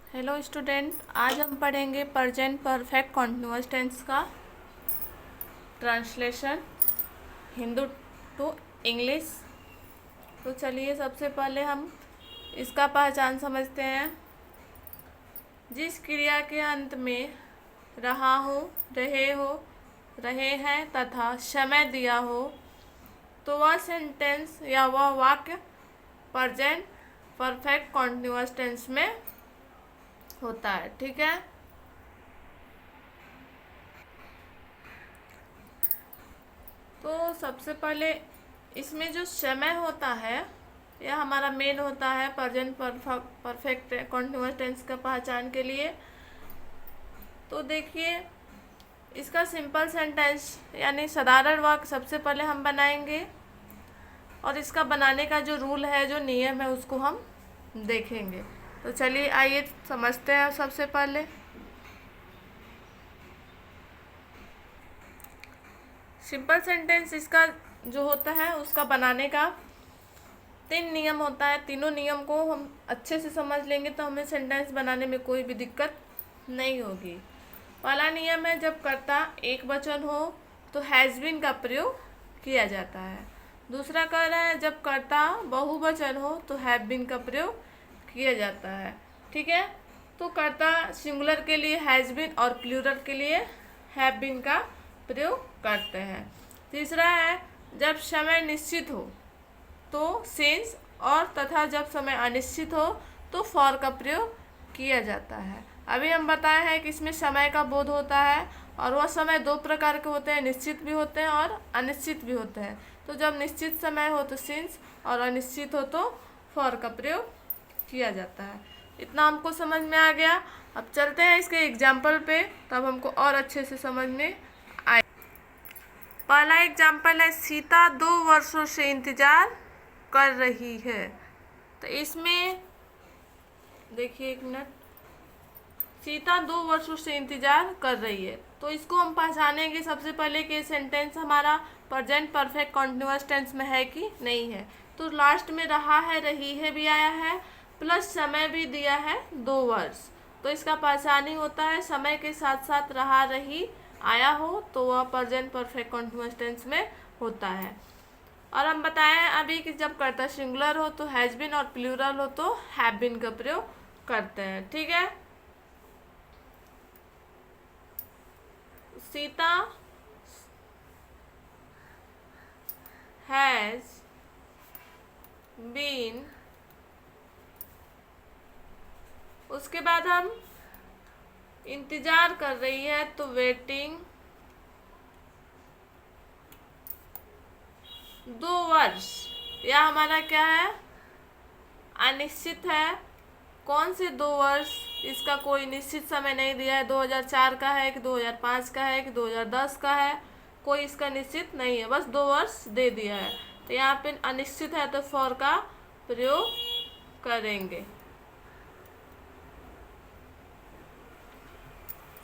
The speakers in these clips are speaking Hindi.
हेलो स्टूडेंट, आज हम पढ़ेंगे प्रेजेंट परफेक्ट कॉन्टिन्यूअस टेंस का ट्रांसलेशन हिंदू टू इंग्लिश। तो चलिए सबसे पहले हम इसका पहचान समझते हैं। जिस क्रिया के अंत में रहा हो, रहे हैं तथा समय दिया हो तो वह सेंटेंस या वह वाक्य प्रेजेंट परफेक्ट कॉन्टिन्यूअस टेंस में होता है। ठीक है। तो सबसे पहले इसमें जो समय होता है यह हमारा मेन होता है प्रेजेंट परफेक्ट कॉन्टिन्यूअस टेंस का पहचान के लिए। तो देखिए, इसका सिंपल सेंटेंस यानी साधारण वाक्य सबसे पहले हम बनाएंगे और इसका बनाने का जो रूल है, जो नियम है, उसको हम देखेंगे। तो चलिए आइए समझते हैं। सबसे पहले सिंपल सेंटेंस इसका जो होता है उसका बनाने का 3 नियम होता है। तीनों नियम को हम अच्छे से समझ लेंगे तो हमें सेंटेंस बनाने में कोई भी दिक्कत नहीं होगी। पहला नियम है, जब कर्ता एक वचन हो तो हैज़ बीन का प्रयोग किया जाता है। दूसरा कह रहा है, जब कर्ता बहुवचन हो तो हैव बीन का प्रयोग किया जाता है। ठीक है। तो कर्ता सिंगुलर के लिए हैज़ बीन और प्लूरल के लिए हैव बीन का प्रयोग करते हैं। तीसरा है, जब समय निश्चित हो तो सिंस और तथा जब समय अनिश्चित हो तो फॉर का प्रयोग किया जाता है। अभी हम बताए हैं कि इसमें समय का बोध होता है और वह समय 2 प्रकार के होते हैं, निश्चित भी होते हैं और अनिश्चित भी होते हैं। तो जब निश्चित समय हो तो सिंस और अनिश्चित हो तो फॉर का प्रयोग किया जाता है। इतना हमको समझ में आ गया। अब चलते हैं इसके एग्जाम्पल पे, तब हमको और अच्छे से समझ में आए। पहला एग्जाम्पल है, सीता 2 वर्षों से इंतजार कर रही है। तो इसमें देखिए, 1 मिनट। सीता 2 वर्षों से इंतजार कर रही है, तो इसको हम पहचानेंगे सबसे पहले कि सेंटेंस हमारा प्रेजेंट परफेक्ट कॉन्टिन्यूअस टेंस में है कि नहीं है। तो लास्ट में रहा है, रही है भी आया है, प्लस समय भी दिया है 2 वर्ष। तो इसका पहचान ही होता है समय के साथ साथ रहा रही आया हो तो वह प्रेजेंट परफेक्ट कॉन्टिन्यूअस टेंस में होता है। और हम बताएं अभी कि जब कर्ता सिंगुलर हो तो हैज बीन और प्लूरल हो तो हैव बीन का प्रयोग करते हैं। ठीक है। सीता हैज बीन, उसके बाद हम इंतजार कर रही है तो वेटिंग 2 वर्ष। यह हमारा क्या है, अनिश्चित है। कौन से 2 वर्ष, इसका कोई निश्चित समय नहीं दिया है। 2004 का है कि 2005 का है कि 2010 का है, कोई इसका निश्चित नहीं है, बस 2 वर्ष दे दिया है। तो यहाँ पे अनिश्चित है तो फॉर का प्रयोग करेंगे।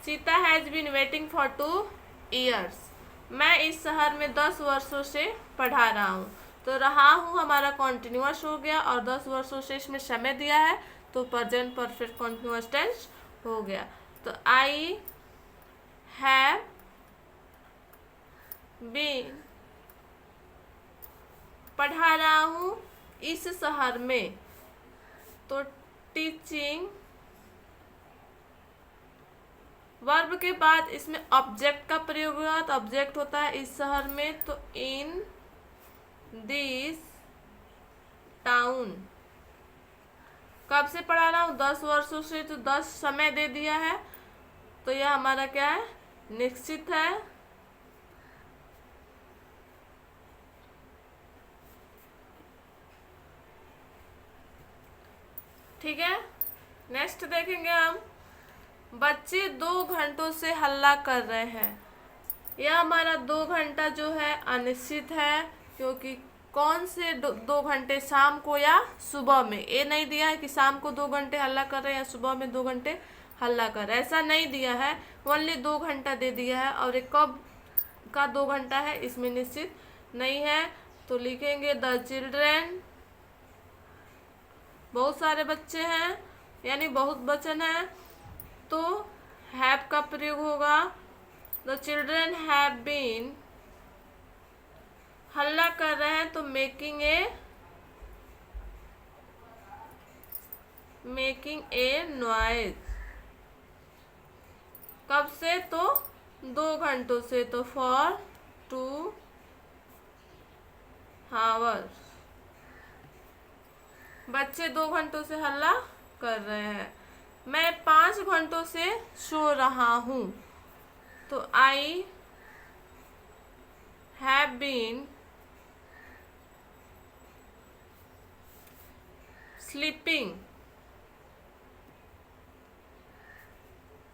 Sita has been waiting for 2 years. मैं इस शहर में 10 वर्षों से पढ़ा रहा हूँ। तो रहा हूँ हमारा कॉन्टिन्यूअस हो गया और 10 वर्षों से इसमें समय दिया है तो प्रेजेंट परफेक्ट कॉन्टिन्यूअस टेंस हो गया। तो आई हैव बीन, पढ़ा रहा हूँ इस शहर में, तो टीचिंग वर्ब के बाद इसमें ऑब्जेक्ट का प्रयोग हुआ तो ऑब्जेक्ट होता है इस शहर में, तो इन दिस टाउन। कब से पढ़ा रहा हूँ, 10 वर्षों से, तो 10 समय दे दिया है तो यह हमारा क्या है, निश्चित है। ठीक है। नेक्स्ट देखेंगे हम, बच्चे 2 घंटों से हल्ला कर रहे हैं। यह हमारा 2 घंटा जो है अनिश्चित है, क्योंकि कौन से 2 घंटे, शाम को या सुबह में। ये नहीं दिया है कि शाम को 2 घंटे हल्ला कर रहे हैं या सुबह में 2 घंटे हल्ला कर रहे हैं, ऐसा नहीं दिया है। ओनली 2 घंटा दे दिया है और एक कब का 2 घंटा है इसमें निश्चित नहीं है। तो लिखेंगे द चिल्ड्रेन, बहुत सारे बच्चे हैं यानी बहुत वचन है, तो हैव का प्रयोग होगा। द चिल्ड्रन हैव बीन, हल्ला कर रहे हैं तो मेकिंग ए नॉइज। कब से? तो 2 घंटों से, तो फॉर 2 hours। बच्चे 2 घंटों से हल्ला कर रहे हैं। मैं 5 घंटों से सो रहा हूँ, तो I have been sleeping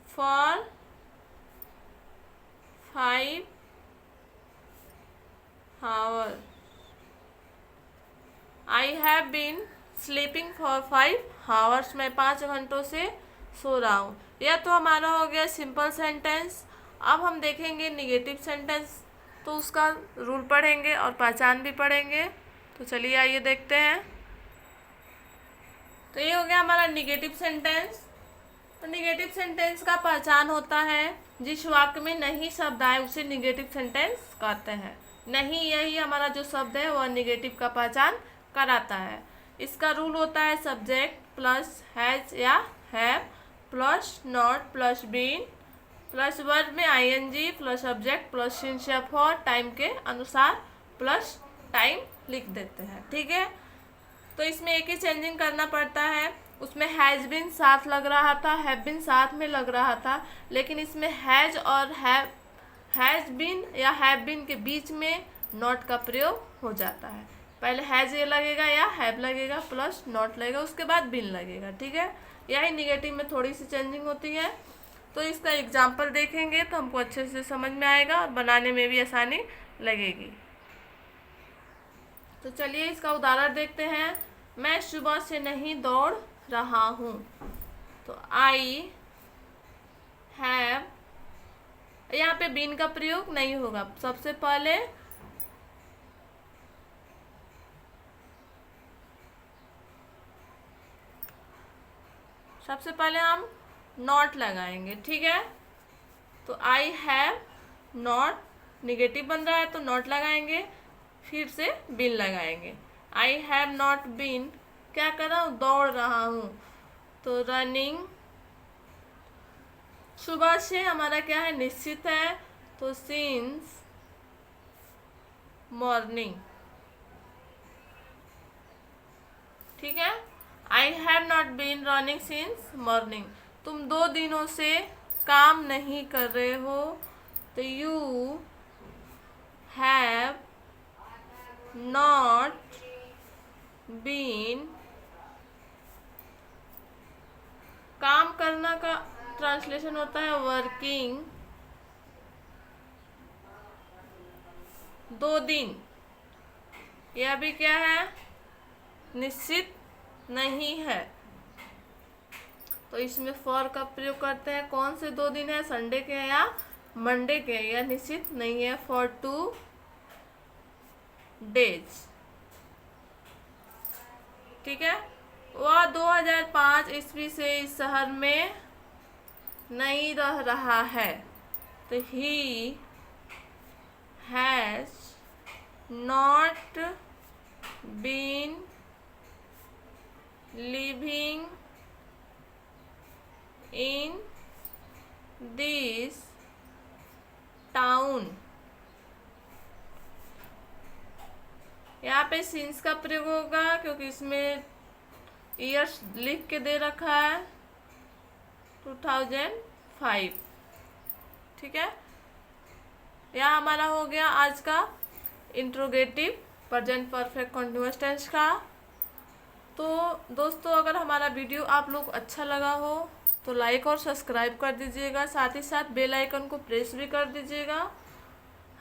for 5 hours। I have been sleeping for 5 hours। मैं 5 घंटों से सो रहा हूँ। यह तो हमारा हो गया सिंपल सेंटेंस। अब हम देखेंगे निगेटिव सेंटेंस, तो उसका रूल पढ़ेंगे और पहचान भी पढ़ेंगे। तो चलिए आइए देखते हैं। तो ये हो गया हमारा निगेटिव सेंटेंस। तो निगेटिव सेंटेंस का पहचान होता है, जिस वाक्य में नहीं शब्द आए उसे निगेटिव सेंटेंस कहते हैं। नहीं, यही हमारा जो शब्द है वह निगेटिव का पहचान कराता है। इसका रूल होता है सब्जेक्ट प्लस हैज या have plus not plus been plus verb में ING plus subject plus since या फॉर, टाइम के अनुसार प्लस टाइम लिख देते हैं। ठीक है, तो इसमें एक ही चेंजिंग करना पड़ता है। उसमें हैज़ बिन साथ लग रहा था, हैव बिन साथ में लग रहा था, लेकिन इसमें हैज़ और हैज़ बिन या हैव बिन के बीच में नॉट का प्रयोग हो जाता है। पहले हैज़ ये लगेगा या हैव लगेगा प्लस नॉट लगेगा, उसके बाद बिन लगेगा। ठीक है, यही निगेटिव में थोड़ी सी चेंजिंग होती है। तो इसका एग्जाम्पल देखेंगे तो हमको अच्छे से समझ में आएगा और बनाने में भी आसानी लगेगी। तो चलिए इसका उदाहरण देखते हैं। मैं सुबह से नहीं दौड़ रहा हूँ, तो आई हैव, यहाँ पे बीन का प्रयोग नहीं होगा। सबसे पहले हम नॉट लगाएंगे। ठीक है, तो आई हैव नॉट निगेटिव बन रहा है तो नॉट लगाएंगे, फिर से बीन लगाएंगे। आई हैव नॉट बीन, क्या कर रहा हूँ? दौड़ रहा हूँ, तो रनिंग। सुबह से हमारा क्या है? निश्चित है, तो सिंस मॉर्निंग। ठीक है, I have not been running since morning. तुम 2 दिनों से काम नहीं कर रहे हो, तो यू हैव नॉट बीन, काम करना का ट्रांसलेशन होता है वर्किंग, 2 दिन। यह भी क्या है? निश्चित नहीं है, तो इसमें फॉर का प्रयोग करते हैं। कौन से 2 दिन है? संडे के या मंडे के। यह निश्चित नहीं है, फॉर 2 days। ठीक है, वह 2005 ईस्वी से इस शहर में नहीं रह रहा है, तो he has not been living in this town. यहाँ पे सिंस का प्रयोग होगा क्योंकि इसमें ईयर्स लिख के दे रखा है 2005। ठीक है, यह हमारा हो गया आज का interrogative present perfect continuous tense का। तो दोस्तों, अगर हमारा वीडियो आप लोग अच्छा लगा हो तो लाइक और सब्सक्राइब कर दीजिएगा, साथ ही साथ बेल आइकन को प्रेस भी कर दीजिएगा।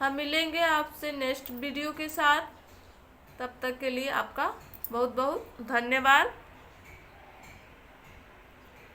हम मिलेंगे आपसे नेक्स्ट वीडियो के साथ। तब तक के लिए आपका बहुत बहुत धन्यवाद।